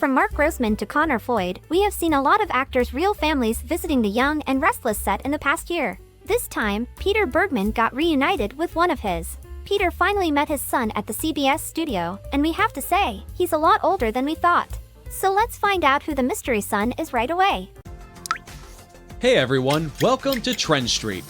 From Mark Grossman to Conner Floyd, we have seen a lot of actors' real families visiting the Young and Restless set in the past year. This time, Bergman got reunited with one of his. Peter finally met his son at the CBS studio, and we have to say, he's a lot older than we thought. So let's find out who the mystery son is right away. Hey everyone, welcome to TrendStreet.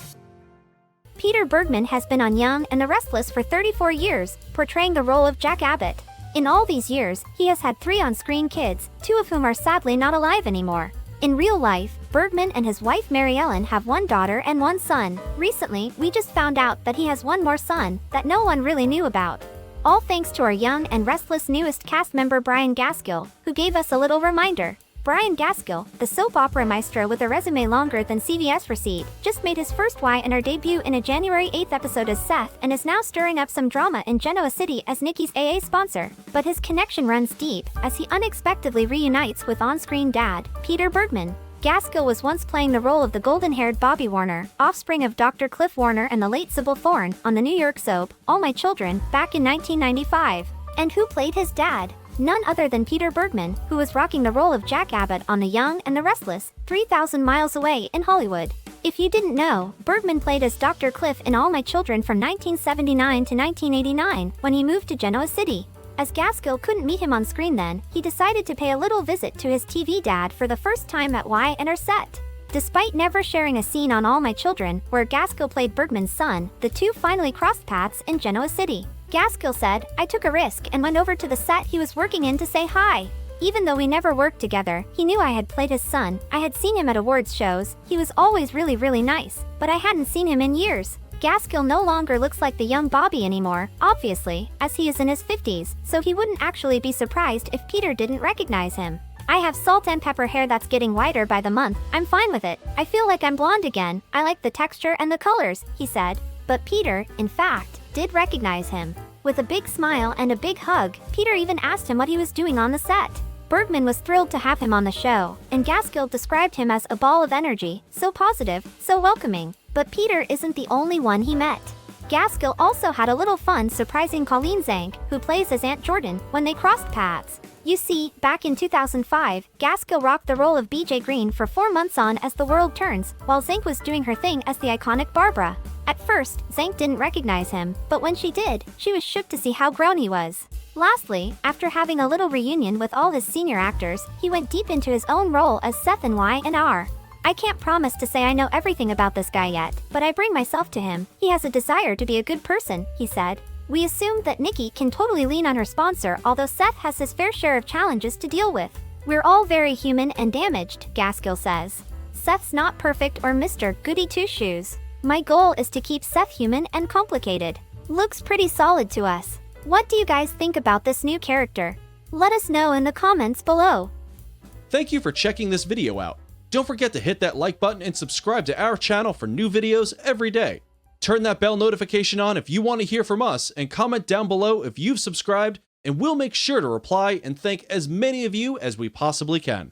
Bergman has been on Young and the Restless for 34 years, portraying the role of Jack Abbott. In all these years, he has had 3 on-screen kids, 2 of whom are sadly not alive anymore. In real life, Bergman and his wife Mary Ellen have 1 daughter and 1 son. Recently, we just found out that he has 1 more son that no one really knew about. All thanks to our Young and Restless newest cast member Brian Gaskill, who gave us a little reminder. Brian Gaskill, the soap opera maestro with a resume longer than CBS received, just made his first Y&R debut in a January 8th episode as Seth and is now stirring up some drama in Genoa City as Nikki's AA sponsor. But his connection runs deep, as he unexpectedly reunites with on-screen dad, Bergman. Gaskill was once playing the role of the golden-haired Bobby Warner, offspring of Dr. Cliff Warner and the late Sybil Thorne, on the New York soap, All My Children, back in 1995. And who played his dad? None other than Bergman, who was rocking the role of Jack Abbott on The Young and the Restless, 3,000 miles away in Hollywood. If you didn't know, Bergman played as Dr. Cliff in All My Children from 1979 to 1989, when he moved to Genoa City. As Gaskill couldn't meet him on screen then, he decided to pay a little visit to his TV dad for the first time at Y&R set. Despite never sharing a scene on All My Children, where Gaskill played Bergman's son, the two finally crossed paths in Genoa City. Gaskill said, "I took a risk and went over to the set he was working in to say hi. Even though we never worked together, he knew I had played his son. I had seen him at awards shows. He was always really nice, but I hadn't seen him in years." Gaskill no longer looks like the young Bobby anymore, obviously, as he is in his 50s, so he wouldn't actually be surprised if Peter didn't recognize him. "I have salt and pepper hair that's getting whiter by the month. I'm fine with it. I feel like I'm blonde again. I like the texture and the colors," he said. But Peter, in fact, did recognize him. With a big smile and a big hug, Peter even asked him what he was doing on the set. Bergman was thrilled to have him on the show, and Gaskill described him as a ball of energy, so positive, so welcoming. But Peter isn't the only one he met. Gaskill also had a little fun surprising Colleen, Zack, who plays as Aunt Jordan, when they crossed paths. You see, back in 2005, Gaskill rocked the role of BJ Green for 4 months on As the World Turns, while Zack was doing her thing as the iconic Barbara. At first, Zack didn't recognize him, but when she did, she was shook to see how grown he was. Lastly, after having a little reunion with all his senior actors, he went deep into his own role as Seth in Y&R. "I can't promise to say I know everything about this guy yet, but I bring myself to him. He has a desire to be a good person," he said. "We assume that Nikki can totally lean on her sponsor, although Seth has his fair share of challenges to deal with. We're all very human and damaged," Gaskill says. "Seth's not perfect or Mr. Goody Two-Shoes. My goal is to keep Seth human and complicated." Looks pretty solid to us. What do you guys think about this new character? Let us know in the comments below. Thank you for checking this video out. Don't forget to hit that like button and subscribe to our channel for new videos every day. Turn that bell notification on if you want to hear from us, and comment down below if you've subscribed, and we'll make sure to reply and thank as many of you as we possibly can.